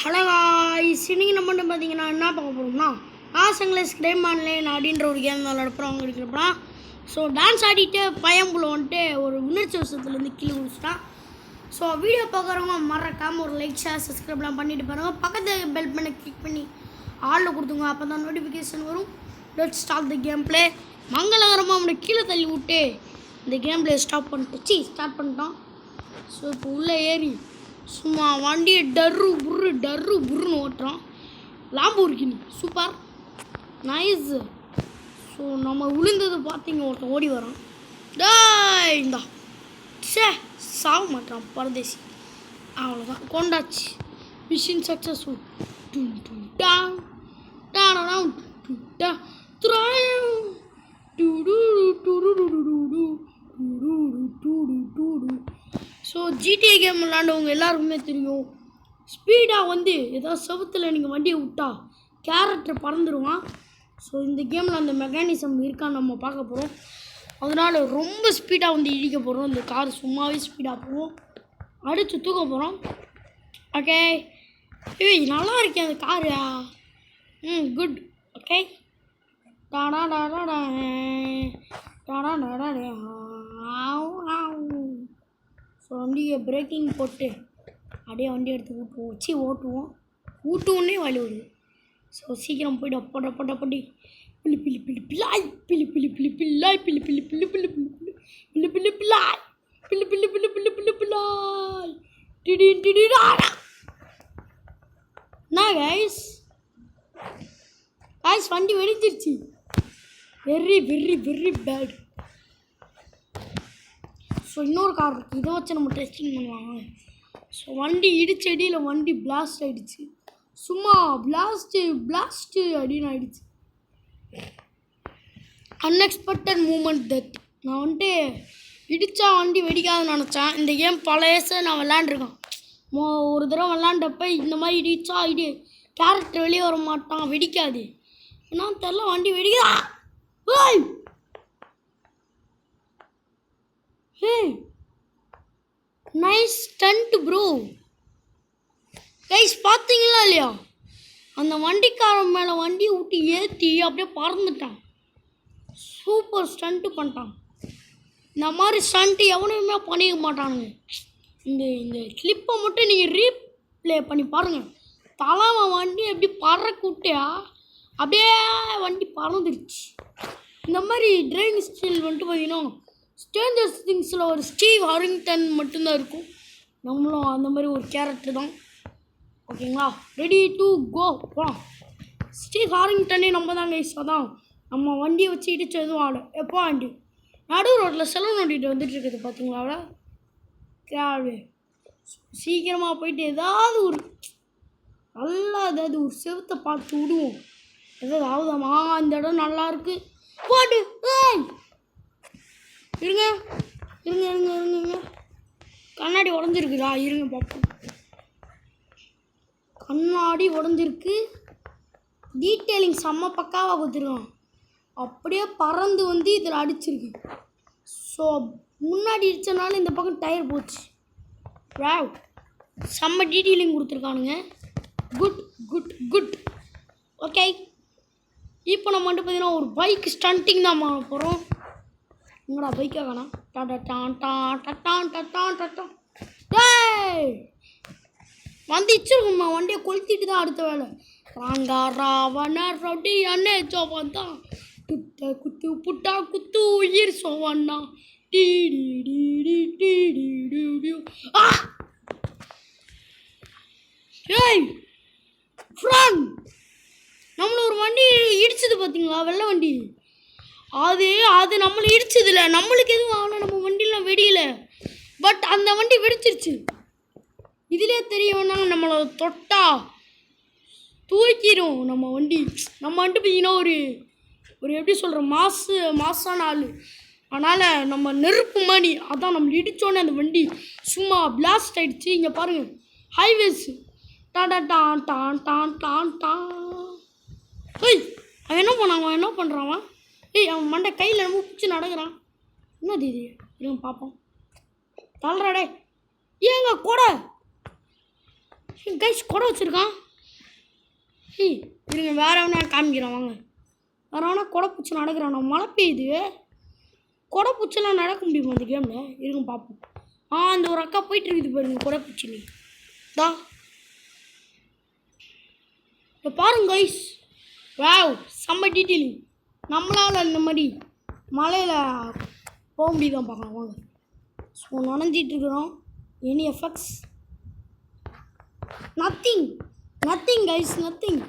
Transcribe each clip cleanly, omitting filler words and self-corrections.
Hello guys, இன்னைக்கு நம்ம வந்து பார்த்தீங்கன்னா என்ன பார்க்க போகிறோம்னா ஆசங்கிலஸ் கிரைம் ஆன்லைன் அப்படின்ற ஒரு கேம் விளையாடப்போ அவங்க இருக்கிறப்பா. ஸோ டான்ஸ் ஆடிட்டு பயம்புல வந்துட்டு ஒரு உணர்ச்சி வசத்துலேருந்து கீழே குடிச்சிட்டான். ஸோ வீடியோ பார்க்குறவங்க மறக்காமல் ஒரு லைக் ஷேர் சப்ஸ்கிரைப்லாம் பண்ணிட்டு பாருங்கள். பக்கத்து பெல் பண்ண கிளிக் பண்ணி ஆளில் கொடுத்துங்க, அப்போ தான் நோட்டிஃபிகேஷன் வரும். Let's start the game play. மங்களகரமாக அவனை கீழே தள்ளி விட்டு இந்த கேம் பிளே ஸ்டார்ட் பண்ணிட்டான். ஸோ இப்போ உள்ளே ஏறி சும்மா வண்டியை டர்ரு புருன்னு ஓட்டுறான். Lamborghini super nice. ஸோ நம்ம விழுந்தது பார்த்தீங்க, ஒருத்தன் ஓடி வரான். டேய் இந்தா சே சாக மாட்டான் பரதேசி. அவ்வளோதான், கொண்டாச்சு. Mission successful. So GTA game விளாண்டவங்க எல்லாருக்குமே தெரியும், ஸ்பீடாக வந்து ஏதாவது செவத்தில் நீங்கள் வண்டியை விட்டா கேரக்டர் பறந்துடுவான். ஸோ இந்த கேமில் அந்த மெக்கானிசம் இருக்கான்னு நம்ம பார்க்க போகிறோம். அதனால் ரொம்ப ஸ்பீடாக வந்து இடிக்க போகிறோம். இந்த கார் சும்மாவே ஸ்பீடாக போவோம், அடித்து தூக்க போகிறோம். ஓகே, ஏய் நல்லா இருக்கேன் அந்த car. Good. Okay, Tata Tata Tata Tata. So வண்டியை பிரேக்கிங் போட்டு அப்படியே வண்டி எடுத்து ஊட்டுவோன்னே வழி வருது. ஸோ சீக்கிரம் போய்ட்டு அப்படி பிள்ளி பிள்ளி பிள்ளி பிள்ளாய் பிள்ளி பிள்ளி பிள்ளி பிள்ளாய் பிள்ளி பிள்ளி பிள்ளி பிள்ளி பிள்ளி பிள்ளி பிள்ளி பிள்ளாய் பிள்ளி பிள்ளி பிள்ளி பிள்ளி பிள்ளி பிள்ளாய் டிடிடா. என்ன கைஸ் வண்டி வெடிச்சிருச்சு. Very very very bad. So இன்னொரு கார் இருக்குது, இதை வச்சு நம்ம டெஸ்டிங் பண்ணுவாங்க. ஸோ வண்டி இடிச்சடியில் வண்டி பிளாஸ்ட் ஆகிடுச்சு. சும்மா பிளாஸ்ட்டு அப்படின்னு ஆகிடுச்சு. Unexpected moment that. நான் வந்துட்டு இடித்தா வண்டி வெடிக்காதுன்னு நினச்சேன். இந்த கேம் பழையசை நான் விளாண்டுருக்கேன். ஒரு தடவை விளாண்டப்ப இந்த மாதிரி இடித்தா கேரக்டர் வெளியே வர மாட்டான், வெடிக்காது. ஏன்னா தெரில, வண்டி வெடிக்கா. Nice stunt bro. கைஸ் பார்த்தீங்களா இல்லையா, அந்த வண்டிக்காரன் மேலே வண்டியை விட்டு ஏற்றி அப்படியே பறந்துட்டான். சூப்பர் ஸ்டண்ட்டு பண்ணிட்டான். இந்த மாதிரி ஸ்டண்ட்டு எவனையுமே பண்ணிக்க மாட்டானுங்க. இந்த கிளிப்பை மட்டும் நீங்கள் ரீப்ளே பண்ணி பாருங்கள். தலைமை வண்டி எப்படி பறக்க விட்டியா அப்படியே வண்டி பறந்துடுச்சு. இந்த மாதிரி டிரைவிங் ஸ்கில் வந்துட்டு பார்த்தீங்கன்னா ஸ்ட்ரேஞ்சர் திங்ஸில் ஒரு ஸ்டீவ் ஹாரிங்டன் மட்டும்தான் இருக்கும். நம்மளும் அந்த மாதிரி ஒரு கேரக்டர் தான். ஓகேங்களா, ரெடி டு கோ போகலாம். ஸ்டீவ் ஹாரிங்டனே நம்ம தான் கைஸ். அதான் நம்ம வண்டியை வச்சு இடிச்சு எதுவும் ஆட எப்போ ஆண்டு நடு ரோட்டில் செலவு நோண்டிட்டு வந்துட்டு இருக்குது பார்த்தீங்களா. அவ்வளோ கேள்வி சீக்கிரமாக போயிட்டு ஏதாவது ஒரு செவத்தை பார்த்து விடுவோம். ஏதாவது ஆகுதாமா, இந்த இடம் நல்லா இருக்கு போட்டு. இருங்க இருங்க இருங்க இருங்க கண்ணாடி உடஞ்சிருக்குதா? இருங்க பார்ப்போம். கண்ணாடி உடஞ்சிருக்கு. டீட்டெயிலிங் செம்ம பக்காவாக கொடுத்துருக்கான். அப்படியே பறந்து வந்து இதில் அடிச்சிருக்கு. ஸோ முன்னாடி இடித்தனால இந்த பக்கம் டயர் போச்சு. வாவ், செம்ம டீட்டெயிலிங் கொடுத்துருக்கானுங்க. Good good good. ஓகே, இப்போ நம்ம வந்துட்டு பார்த்தீங்கன்னா ஒரு பைக் ஸ்டண்டிங் தான் பண்ண போகிறோம். உங்களா பைக்காக வேணாம். வந்து இச்சிருக்கும்மா, வண்டியை கொளுத்திட்டு தான் அடுத்த வேலை. ராங்கா ராவண ரொட்டி அண்ணே சோவந்தா துட்ட குத்து புட்டா குத்து உயிர் சோவண்ணா டி டி டி டி டி டி டி. ஏய் ஃப்ரெண்ட், நம்மள ஒரு வண்டி இடிச்சது பார்த்தீங்களா, வெள்ளை வண்டி. அது நம்மளை இடிச்சதில்ல, நம்மளுக்கு எதுவும் ஆகலை, நம்ம வண்டியெலாம் வெடியலை. பட் அந்த வண்டி வெடிச்சிருச்சு. இதிலே தெரிய வேணாங்க, நம்மளை தொட்டா தூக்கிடும் நம்ம வண்டி. நம்ம வந்துட்டு பார்த்தீங்கன்னா ஒரு எப்படி சொல்கிற மாசான ஆள். அதனால் நம்ம நெருப்பு மாதிரி. அதான் நம்ம இடித்தோடனே அந்த வண்டி சும்மா பிளாஸ்ட் ஆகிடுச்சு. இங்கே பாருங்கள், ஹைவேஸ் டான் டான் டான் டான் டான் டான். ஏய் அவன் என்ன பண்ணுறான்? ஏய் அவன் மண்டை கையில் நம்ம பிடிச்சி நடக்கிறான். என்னது இது? இருங்க பார்ப்போம். தள்ளுறாடே ஏங்க கூட கைஸ் கொடை வச்சுருக்கான். இருங்க வேற எவனா காமிக்கிறேன் வாங்க. வேற எவனா கொடை பூச்சி நடக்கிறான். மழை பெய்யுது, கொடை பூச்செல்லாம் நடக்க முடியுமா அந்த கேமில்? இருங்க பார்ப்போம். அந்த ஒரு அக்கா போயிட்டு இருக்குது பாருங்க கொடை பூச்சினி தா. இப்போ பாருங்க கைஸ், வாவ் செம்ம டீட்டெயிலிங். நம்மளால் இந்த மாதிரி மலையில் போக முடியுதான் பார்க்கலாம் வாங்க. ஸோ நனைஞ்சிட்டு இருக்கிறோம். Any effects? Nothing guys, nothing.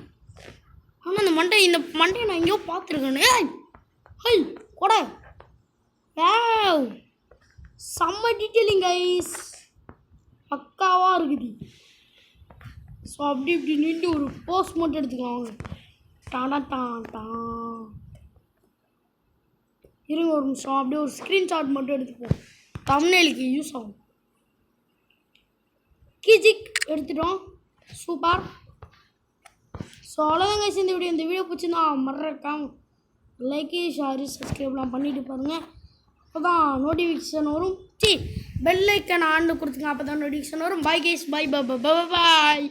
ஆனால் இந்த மண்டையை நான் எங்கேயோ பார்த்துருக்கேன்னு. ஹை கொடை, வாவ் செம்ம டீட்டெயிலிங் கைஸ், பக்காவாக இருக்குது. ஸோ அப்படி இப்படி நின்று ஒரு போஸ்ட் மட்டும் எடுத்துக்கலாம் வாங்க. இருங்க ஒரு நிமிஷம், அப்படியே ஒரு ஸ்க்ரீன்ஷாட் மட்டும் எடுத்துப்போம், தம்ப்நெயிலுக்கு யூஸ் ஆகும். கிஜிக் எடுத்துட்டோம், சூப்பர். ஸோ அவ்வளோதாங்க இந்த வீடியோ பிடிச்சிருந்தா மறக்காம லைக்கு ஷேரு சப்ஸ்கிரைப்லாம் பண்ணிட்டு பாருங்கள். அப்போ தான் நோட்டிஃபிகேஷன் வரும். பெல் ஐக்கன் ஆன் கொடுத்துங்க, அப்போ தான் நோட்டிஃபிகேஷன் வரும். பாய் கைஸ், பாய் பாய்.